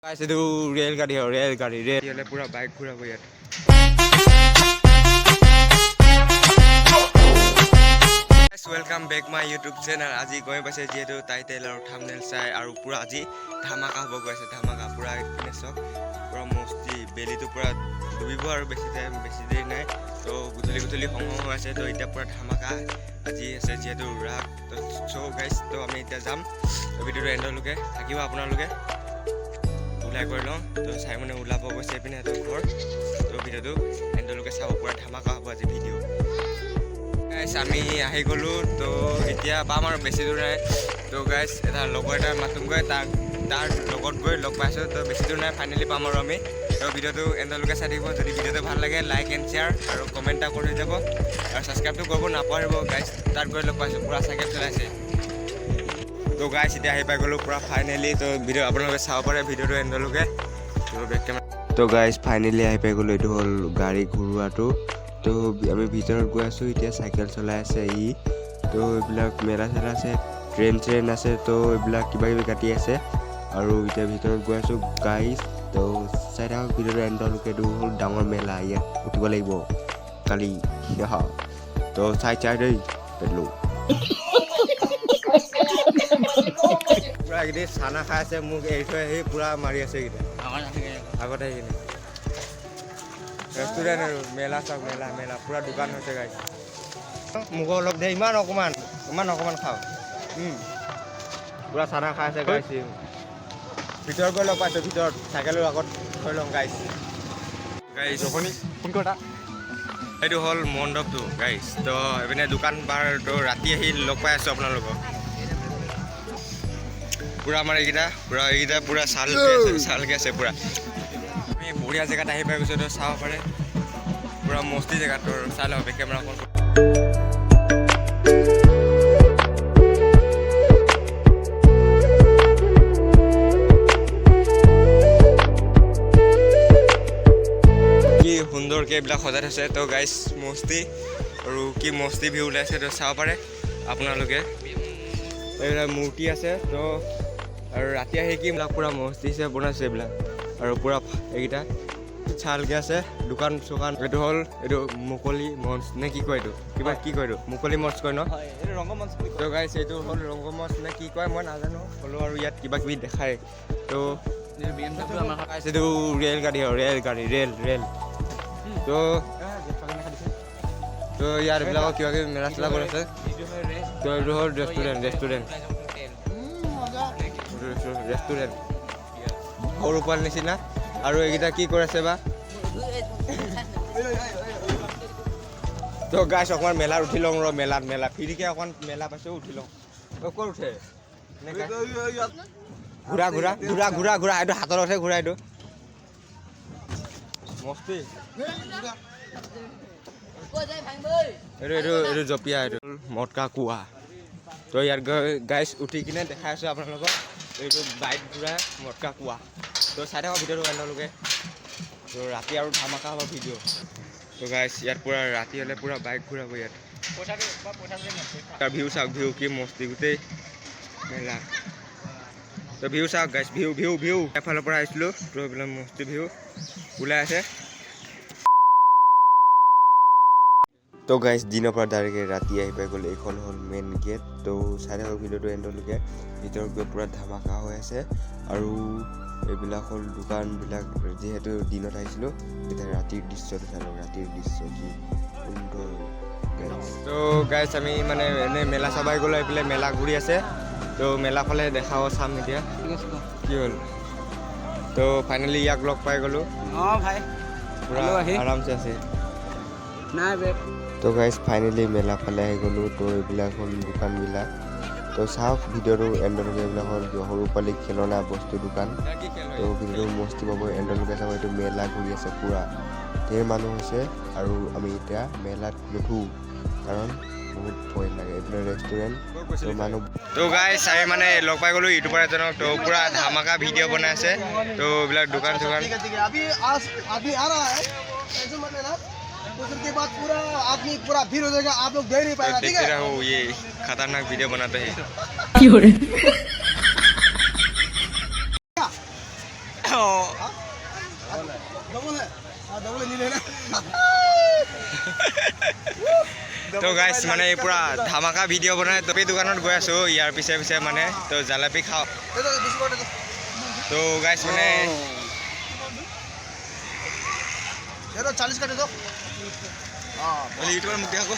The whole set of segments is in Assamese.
गाइस ಇದು ರೇಲ್ ಗಾಡಿ ರೇಲ್ पूरा बाइक घुराबो यार guys welcome back my YouTube channel আজি গৈ পাছে যেটো টাইটেল আৰু থাম্বনেল চাই আৰু পুৰা আজি ধামাকা হ'ব গৈছে ধামাকা পুৰা কিনে সব পুৰা মস্তি বেলিটো পুৰা ডুবিব আৰু বেছি দেৰি নাই তো গুধলি হং হৈ আছে তো এটা পুৰা ধামাকা আজি আছে যেটো ৰাত তো সো গাইস তো আমি এতিয়া যাম তো ভিডিওটো এন্ডলৈকে থাকিব আপোনালোকে উলাই কৰি লওঁ তো চাই মানে উলাব গৈছে পিনে তো ঘৰ তো ভিডিওটো এন্ডলৈকে চাব পুৰা ধামাকা হ'ব আজি ভিডিও গাইস আমি আহি গলো তো এতিয়া পাম আৰু বেছি দূৰ নাই তো গাইস এটা লগৰ এটা মাতুম গৈ তাৰ লগত গৈ লগ পাইছো তো বেছি দূৰ নাই ফাইনালি পাম আৰু আমি তো ভিডিওটো এন্ডলৈকে চাই দিব যদি ভিডিওটো ভাল লাগে লাইক এণ্ড শ্বেয়াৰ আৰু কমেণ্ট এটা কৰি যাব আৰু সাবস্ক্ৰাইবটো কৰিব নাপাহৰিব গাইস তাত গৈ লগ পাইছো পুৰা চাইকেল চলাইছে তো গাইস এতিয়া আহি পাই গলো পুৰা ফাইনালি তো ভিডিও আপোনালোকে চাব পাৰে ভিডিওটো এন্ডলৈকে তো বেক কেমেৰা তো গাইস ফাইনালি আহি পাই গলো এইটো হ'ল গাড়ী ঘূৰোৱাটো তো আমি ভিতৰত গৈ আছো এতিয়া চাইকেল চলাই আছে ই তো এইবিলাক মেলা চেলা আছে ট্ৰেইন আছে তো এইবিলাক কিবা কিবি কাটি আছে আৰু এতিয়া ভিতৰত গৈ আছো গাইস তো চাই থাকক ভিডিওটো এন্ডলৈকে এইটো হ'ল ডাঙৰ মেলা ইয়াত উঠিব লাগিব কালি তো চাই দেই পেলো পুৰা এইকেইটা চানা খাই আছে মোক এৰি থৈ আহি পুৰা মাৰি আছে এইকেইটা আগত আহি কিনে ৰেষ্টুৰেণ্ট আৰু মেলা চাওক মেলা পুৰা দোকান হৈছে গাইছ মোক অলপ দে ইমান অকণমান খাওঁ পুৰা চানা খাই আছে গাইছ ভিতৰত গৈ লগ পাইছোঁ ভিতৰত চাইকেলৰ আগত থৈ লওঁ গাইছ ফোন কৰা এইটো হ'ল মণ্ডপটো গাইছ তো এইপিনে দোকান বাৰ তো ৰাতি আহি লগ পাই আছোঁ আপোনালোকক পুৰা আমাৰ এইকেইটা পুৰা চালকে আছে পুৰা আমি বঢ়িয়া জেগাত আহি পাই গৈছোঁ তো চাব পাৰে পুৰা মস্তি জেগাত তোৰ চাই লওক কেমেৰাখন কি সুন্দৰকৈ এইবিলাক সজাই থৈছে তো গাইছ মস্তি আৰু কি মস্তি ভিউ ওলাইছে তো চাব পাৰে আপোনালোকে এইবিলাক মূৰ্তি আছে তো আৰু ৰাতি আহি কি এইবিলাক পুৰা মস্তি হিচাপে বনাইছে এইবিলাক আৰু পুৰা এইকেইটা চালকে আছে দোকান চোকান এইটো হ'ল এইটো মুকলি মঞ্চ নে কি কয় এইটো কিবা কি কয় এইটো মুকলি মঞ্চ কয় ন তো গাইছ এইটো হ'ল ৰংগমঞ্চ নে কি কয় মই নাজানো হ'লেও আৰু ইয়াত কিবা কিবি দেখায় তো এইটো ৰেল তো ইয়াৰ এইবিলাকক কিবা কিবি মেলা চেলা কৰি আছে তো এইটো হ'ল ৰেষ্টুৰেণ্ট সৰু পোৱালি নিচিনা আৰু এইকেইটা কি কৰি আছে বা তো গাইছ অকণমান মেলাত উঠি লওঁ মেলা ফ্ৰীকে অকণমান মেলা পাইছোঁ উঠি লওঁ ক'ত উঠে ঘূৰা এইটো হাতৰ উঠে ঘূৰা এইটো মস্তি এইটো জপিয়া এইটো মটকা কুঁৱা তো ইয়াত গাইছ উঠি কিনে দেখাই আছোঁ আপোনালোকক এইটো বাইক ঘূৰা মটকা কুঁৱা তো চাই থাকক ভিডিঅ'টো আপোনালোকে তো ৰাতি আৰু ধামাকা হ'ব ভিডিঅ' তো গাইছ ইয়াত পুৰা ৰাতি হ'লে পুৰা বাইক ঘূৰাব ইয়াত তাৰ ভিউ চাওক ভিউ কি মস্তি গোটেই মেলা তো ভিউ চাওক গাইছ ভিউ এফালৰ পৰা আহিছিলোঁ তো এইবিলাক মস্তি ভিউ ওলাই আছে তো গাইছ দিনৰ পৰা ডাইৰেক্ট ৰাতি আহি পাই গ'ল এইখন হ'ল মেইন গেট তো চাই থাকক ভিডিঅ'টো এণ্ডলৈকে ভিতৰত গৈ পুৰা ধামাকা হৈ আছে আৰু এইবিলাক হ'ল দোকানবিলাক যিহেতু দিনত আহিছিলোঁ এতিয়া ৰাতিৰ দৃশ্যটো চাই লওক ৰাতিৰ দৃশ্য কি সুন্দৰ তো গাইছ আমি মানে এনেই মেলা চাবাই গ'লোঁ এইফালে মেলা ঘূৰি আছে তো মেলা ফালে দেখাব চাম এতিয়া কি হ'ল তো ফাইনেলি ইয়াক লগ পাই গ'লোঁ পুৰা আৰামছে আছে তো গাইছ ফাইনেলি মেলা ফালে আহি গ'লোঁ তো এইবিলাক হ'ল দোকানবিলাক তো চাওক ভিডিঅ'টো এণ্ডলৈকে এইবিলাক হ'ল সৰু পোৱালি খেলনা বস্তু দোকান তো ভিডিঅ'টো মস্তি পাব এণ্ডলৈকে চাব এইটো মেলা ঘূৰি আছে পুৰা ধেৰ মানুহ হৈছে আৰু আমি এতিয়া মেলাত নুঠোঁ কাৰণ বহুত ভয় লাগে এইফালে ৰেষ্টুৰেণ্ট তো মানুহ তো গাইছ আমি মানে লগ পাই গ'লোঁ ইউটিউবাৰ এজনক তো পুৰা ধামাকা ভিডিঅ' বনাই আছে তো এইবিলাক দোকান চোকান उसके बाद पूरा आदमी पूरा भीड़ हो जाएगा आप लोग देख नहीं पाएगा ठीक है ये खतरनाक वीडियो बनाते हैं डबल है डबल नहीं लेना তো গাইছ মানে পুৰা ধামাকা ভিডিঅ' বনাই তপি দোকানত গৈ আছোঁ ইয়াৰ পিছে পিছে মানে তো জালাপি খাওঁ दे दो 20 रुपए दे তো গাইছ মানে दो 40 का दे दो हां ইউটিউবৰ মোক দেখাব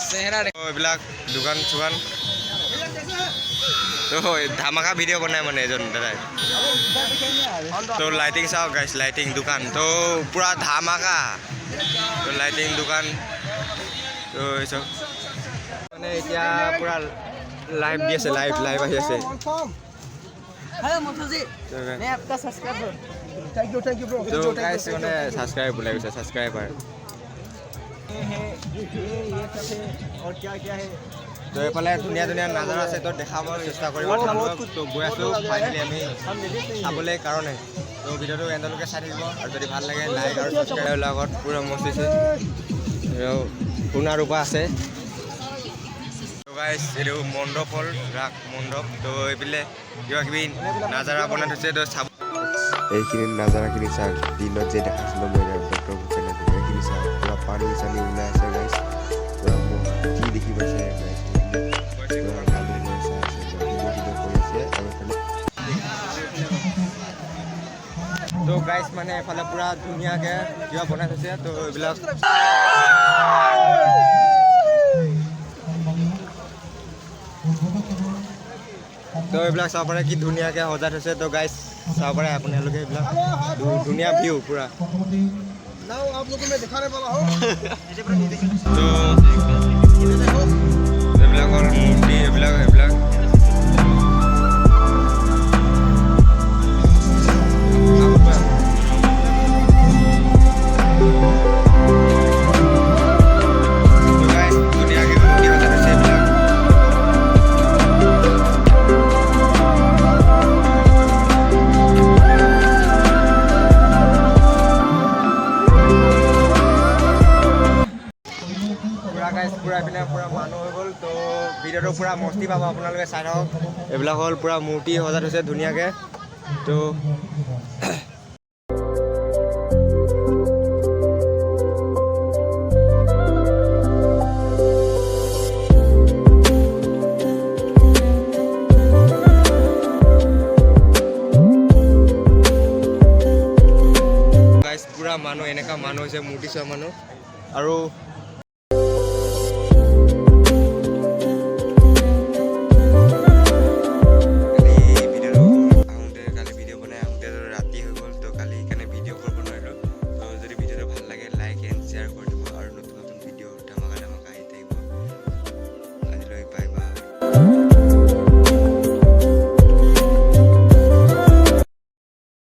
চেহেৰা এইবিলাক দোকান চোকান তো ধামাকা ভিডিঅ' বনাই মানে এজন দাদাই তো লাইটিং চাওক গাইছ লাইটিং দোকান তো পুৰা ধামাকা তো লাইটিং দোকান তো এইসব মানে এতিয়া পুৰা লাইভ দি আছে লাইভ আহি আছে हेलो मोटू जी मैं आपका सब्सक्राइबर थैंक यू ब्रो তো গাইছ মানে ছাবস্ক্ৰাইব বোলাই গৈছে ছাবস্ক্ৰাইবাৰ ये सब है और क्या क्या है তো এইফালে ধুনীয়া ধুনীয়া নাজাৰা আছে তো দেখাব চেষ্টা কৰিম তো গৈ আছোঁ ফাইনেলি আমি চাবলৈ কাৰণে তো ভিডিঅ'টো এণ্ডলৈকে চাই থাকিব আৰু যদি ভাল লাগে লাইক আৰু ছাবস্ক্ৰাইবৰ লগত পূৰা মস্তিছে আৰু সোণা ৰূপা আছে তো গাইছ এইটো মণ্ডপ হ'ল ৰাস মণ্ডপ তো এইফালে কিবা কিবি নাজাৰা বনাই থৈছে তো চাব এইখিনি নাজাৰাখিনি চাওক দিনত যে দেখাইছিলোঁ মই ডক্টৰ ভূপেন হাজৰিকা এইখিনি চাওক পূৰা পানী চানী ওলাই আছে গাইছ পূৰা কি দেখি পাইছে গাইছ তো গাইছ মানে এফালে পুৰা ধুনীয়াকৈ কিবা বনাই থৈছে তো এইবিলাক তো এইবিলাক চাব পাৰে কি ধুনীয়াকৈ সজাই থৈছে তো গাইছ চাব পাৰে আপোনালোকে এইবিলাক ধুনীয়া ভিউ পুৰা नाउ आप लोगों को मैं दिखाने वाला हूं তো এইবিলাকৰ মূৰ্তি এইবিলাক পুৰা এইপিনে পুৰা মানুহ হৈ গ'ল তো ভিডিঅ'টো পুৰা মস্তি পাব আপোনালোকে চাই থাকক এইবিলাক হ'ল পুৰা মূৰ্তি সজাই থৈছে ধুনীয়াকৈ তো পুৰা মানুহ এনেকুৱা মানুহ হৈছে মূৰ্তি চোৱা মানুহ আৰু